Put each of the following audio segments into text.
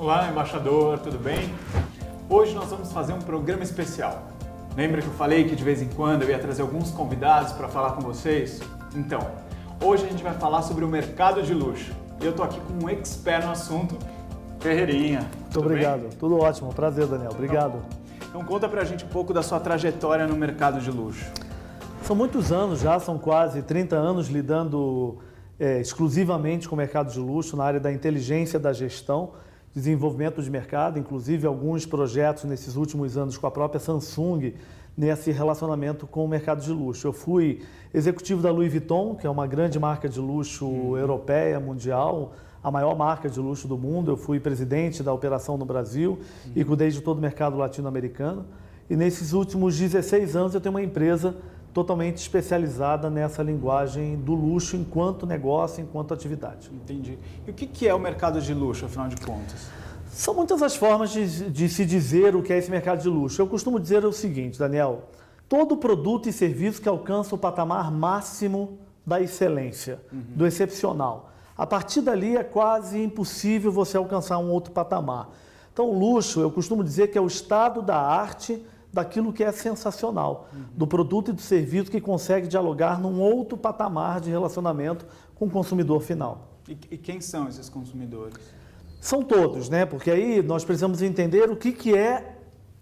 Olá, embaixador, tudo bem? Hoje nós vamos fazer um programa especial. Lembra que eu falei que de vez em quando eu ia trazer alguns convidados para falar com vocês? Então, hoje a gente vai falar sobre o mercado de luxo. E eu tô aqui com um expert no assunto, Ferreirinha. Muito obrigado, bem? Tudo ótimo, prazer, Daniel, obrigado. Então conta pra gente um pouco da sua trajetória no mercado de luxo. São muitos anos já, são quase 30 anos lidando exclusivamente com o mercado de luxo na área da inteligência da gestão, desenvolvimento de mercado, inclusive alguns projetos nesses últimos anos com a própria Samsung nesse relacionamento com o mercado de luxo. Eu fui executivo da Louis Vuitton, que é uma grande marca de luxo europeia, mundial, a maior marca de luxo do mundo. Eu fui presidente da operação no Brasil e cuidei de todo o mercado latino-americano. E nesses últimos 16 anos eu tenho uma empresa totalmente especializada nessa linguagem do luxo enquanto negócio, enquanto atividade. Entendi. E o que é o mercado de luxo, afinal de contas? São muitas as formas de se dizer o que é esse mercado de luxo. Eu costumo dizer o seguinte, Daniel, todo produto e serviço que alcança o patamar máximo da excelência, do excepcional. A partir dali é quase impossível você alcançar um outro patamar. Então o luxo, eu costumo dizer que é o estado da arte daquilo que é sensacional, do produto e do serviço que consegue dialogar num outro patamar de relacionamento com o consumidor final. E quem são esses consumidores? São todos, né? Porque aí nós precisamos entender o que é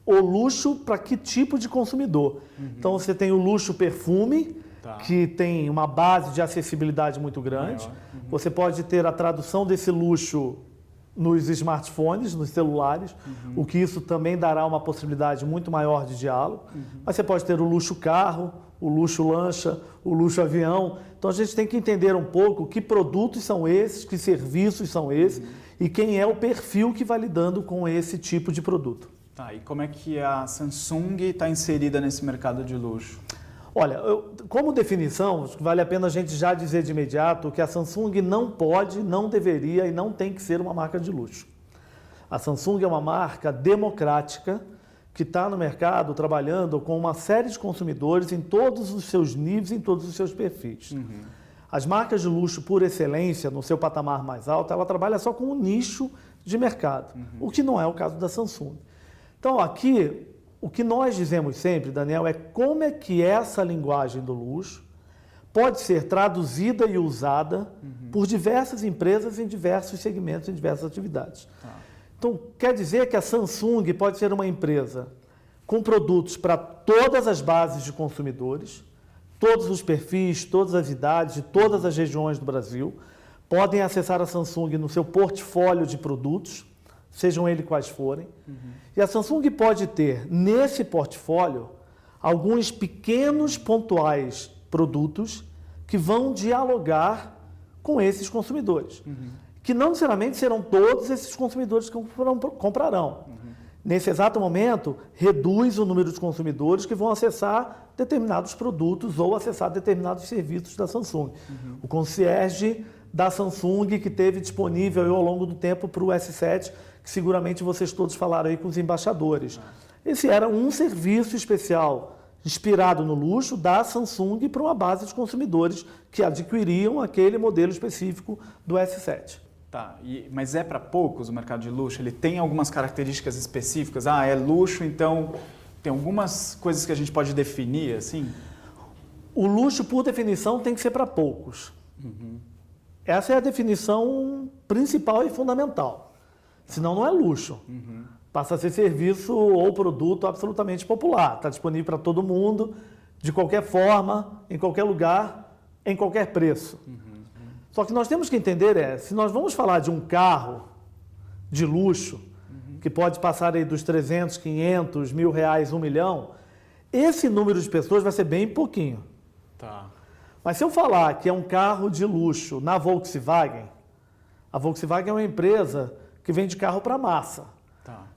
o luxo para que tipo de consumidor. Então você tem o luxo perfume, que tem uma base de acessibilidade muito grande. Você pode ter a tradução desse luxo nos smartphones, nos celulares, o que isso também dará uma possibilidade muito maior de diálogo. Mas você pode ter o luxo carro, o luxo lancha, o luxo avião. Então a gente tem que entender um pouco que produtos são esses, que serviços são esses e quem é o perfil que vai lidando com esse tipo de produto. Tá, e como é que a Samsung está inserida nesse mercado de luxo? Olha, como definição, vale a pena a gente já dizer de imediato que a Samsung não pode, não deveria e não tem que ser uma marca de luxo. A Samsung é uma marca democrática que está no mercado trabalhando com uma série de consumidores em todos os seus níveis, em todos os seus perfis. As marcas de luxo, por excelência, no seu patamar mais alto, ela trabalha só com um nicho de mercado, o que não é o caso da Samsung. Então, aqui, o que nós dizemos sempre, Daniel, é como é que essa linguagem do luxo pode ser traduzida e usada por diversas empresas em diversos segmentos, em diversas atividades. Então, quer dizer que a Samsung pode ser uma empresa com produtos para todas as bases de consumidores, todos os perfis, todas as idades, de todas as regiões do Brasil, podem acessar a Samsung no seu portfólio de produtos, sejam eles quais forem. E a Samsung pode ter nesse portfólio alguns pequenos, pontuais produtos que vão dialogar com esses consumidores. Que não necessariamente serão todos esses consumidores que comprarão. Nesse exato momento, reduz o número de consumidores que vão acessar determinados produtos ou acessar determinados serviços da Samsung. O concierge da Samsung que teve disponível ao longo do tempo para o S7, que seguramente vocês todos falaram aí com os embaixadores. Esse era um serviço especial, inspirado no luxo, da Samsung para uma base de consumidores que adquiriam aquele modelo específico do S7. Tá, mas é para poucos o mercado de luxo? Ele tem algumas características específicas? Ah, é luxo, então tem algumas coisas que a gente pode definir assim? O luxo, por definição, tem que ser para poucos. Essa é a definição principal e fundamental. Senão não é luxo. Passa a ser serviço ou produto absolutamente popular. Está disponível para todo mundo, de qualquer forma, em qualquer lugar, em qualquer preço. Só que nós temos que entender se nós vamos falar de um carro de luxo, que pode passar aí dos 300, 500, R$1.000, 1 milhão, esse número de pessoas vai ser bem pouquinho. Mas se eu falar que é um carro de luxo na Volkswagen, a Volkswagen é uma empresa que vende carro para massa.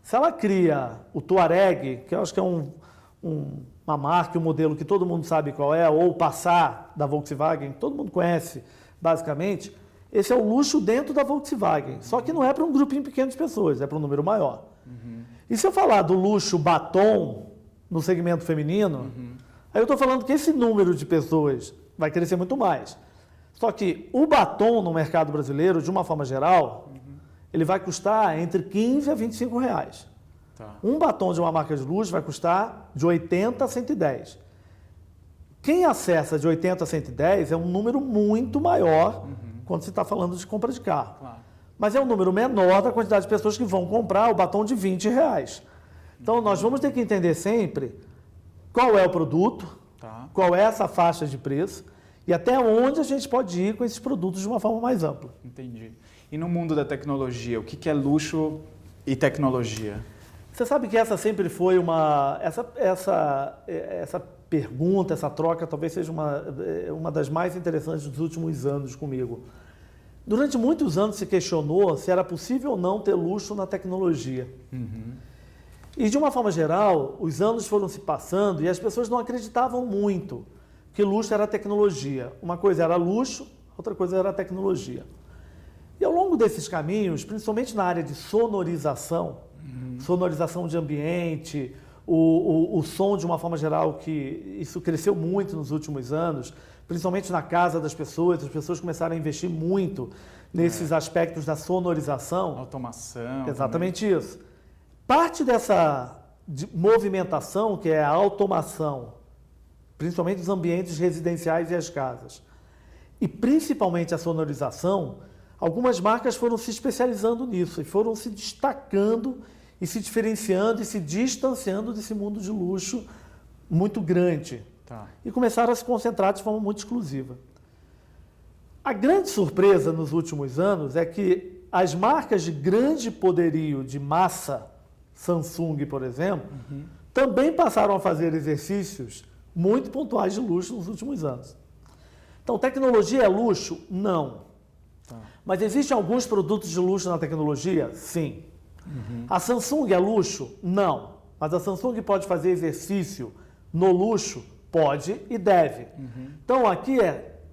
Se ela cria o Touareg, que eu acho que é uma marca, um modelo que todo mundo sabe qual é, ou o Passat da Volkswagen, todo mundo conhece basicamente, esse é o luxo dentro da Volkswagen. Só que não é para um grupinho pequeno de pessoas, é para um número maior. E se eu falar do luxo batom no segmento feminino, aí eu estou falando que esse número de pessoas vai crescer muito mais. Só que o batom no mercado brasileiro, de uma forma geral, ele vai custar entre 15 a 25 reais. Tá. Um batom de uma marca de luxo vai custar de 80 a 110. Quem acessa de 80 a 110 é um número muito maior quando se está falando de compra de carro. Claro. Mas é um número menor da quantidade de pessoas que vão comprar o batom de 20 reais. Então, nós vamos ter que entender sempre qual é o produto, Tá. qual é essa faixa de preço e até onde a gente pode ir com esses produtos de uma forma mais ampla. Entendi. E no mundo da tecnologia, o que é luxo e tecnologia? Você sabe que essa sempre foi uma... Essa pergunta, essa troca, talvez seja uma das mais interessantes dos últimos anos comigo. Durante muitos anos se questionou se era possível ou não ter luxo na tecnologia. E, de uma forma geral, os anos foram se passando e as pessoas não acreditavam muito que luxo era tecnologia. Uma coisa era luxo, outra coisa era tecnologia. E ao longo desses caminhos, principalmente na área de sonorização, sonorização de ambiente, o som de uma forma geral, que isso cresceu muito nos últimos anos, principalmente na casa das pessoas, as pessoas começaram a investir muito nesses aspectos da sonorização. Automação. Exatamente isso. Parte dessa movimentação, que é a automação, principalmente dos ambientes residenciais e as casas, e principalmente a sonorização, algumas marcas foram se especializando nisso e foram se destacando e se diferenciando e se distanciando desse mundo de luxo muito grande. Tá. E começaram a se concentrar de forma muito exclusiva. A grande surpresa nos últimos anos é que as marcas de grande poderio de massa, Samsung, por exemplo, também passaram a fazer exercícios muito pontuais de luxo nos últimos anos. Então, tecnologia é luxo? Não. Tá. Mas existem alguns produtos de luxo na tecnologia? Sim. A Samsung é luxo? Não. Mas a Samsung pode fazer exercício no luxo? Pode e deve. Então, aqui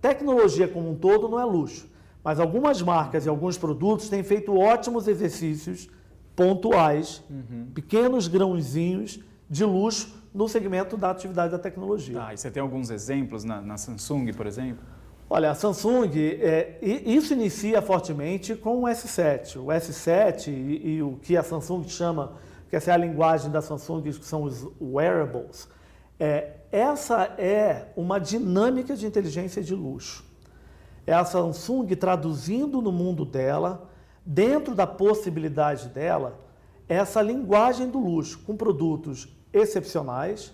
tecnologia como um todo não é luxo. Mas algumas marcas e alguns produtos têm feito ótimos exercícios pontuais, pequenos grãozinhos de luxo no segmento da atividade da tecnologia. Tá, e você tem alguns exemplos na Samsung, por exemplo? Olha, a Samsung, isso inicia fortemente com o S7. O S7 e o que a Samsung chama, que essa é a linguagem da Samsung, que são os wearables, essa é uma dinâmica de inteligência de luxo. É a Samsung traduzindo no mundo dela, dentro da possibilidade dela, essa linguagem do luxo, com produtos excepcionais,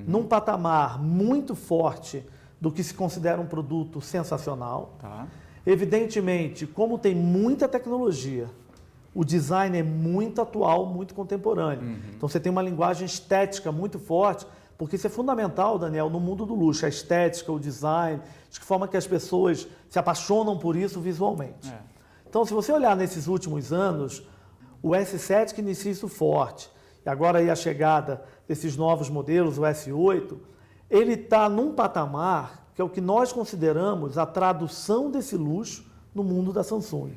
num patamar muito forte do que se considera um produto sensacional. Tá. Evidentemente, como tem muita tecnologia, o design é muito atual, muito contemporâneo. Então você tem uma linguagem estética muito forte, porque isso é fundamental, Daniel, no mundo do luxo, a estética, o design, de que forma que as pessoas se apaixonam por isso visualmente. Então, se você olhar nesses últimos anos, o S7 que inicia isso forte, e agora aí a chegada desses novos modelos, o S8, ele está num patamar que é o que nós consideramos a tradução desse luxo no mundo da Samsung.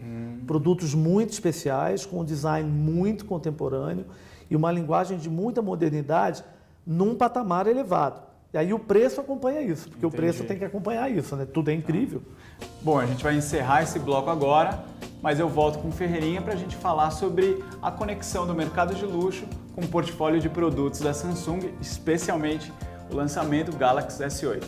Produtos muito especiais, com um design muito contemporâneo e uma linguagem de muita modernidade num patamar elevado. E aí o preço acompanha isso, porque o preço tem que acompanhar isso, né? Tudo é incrível. Bom, a gente vai encerrar esse bloco agora, mas eu volto com o Ferreirinha para a gente falar sobre a conexão do mercado de luxo com o portfólio de produtos da Samsung, especialmente o lançamento Galaxy S8.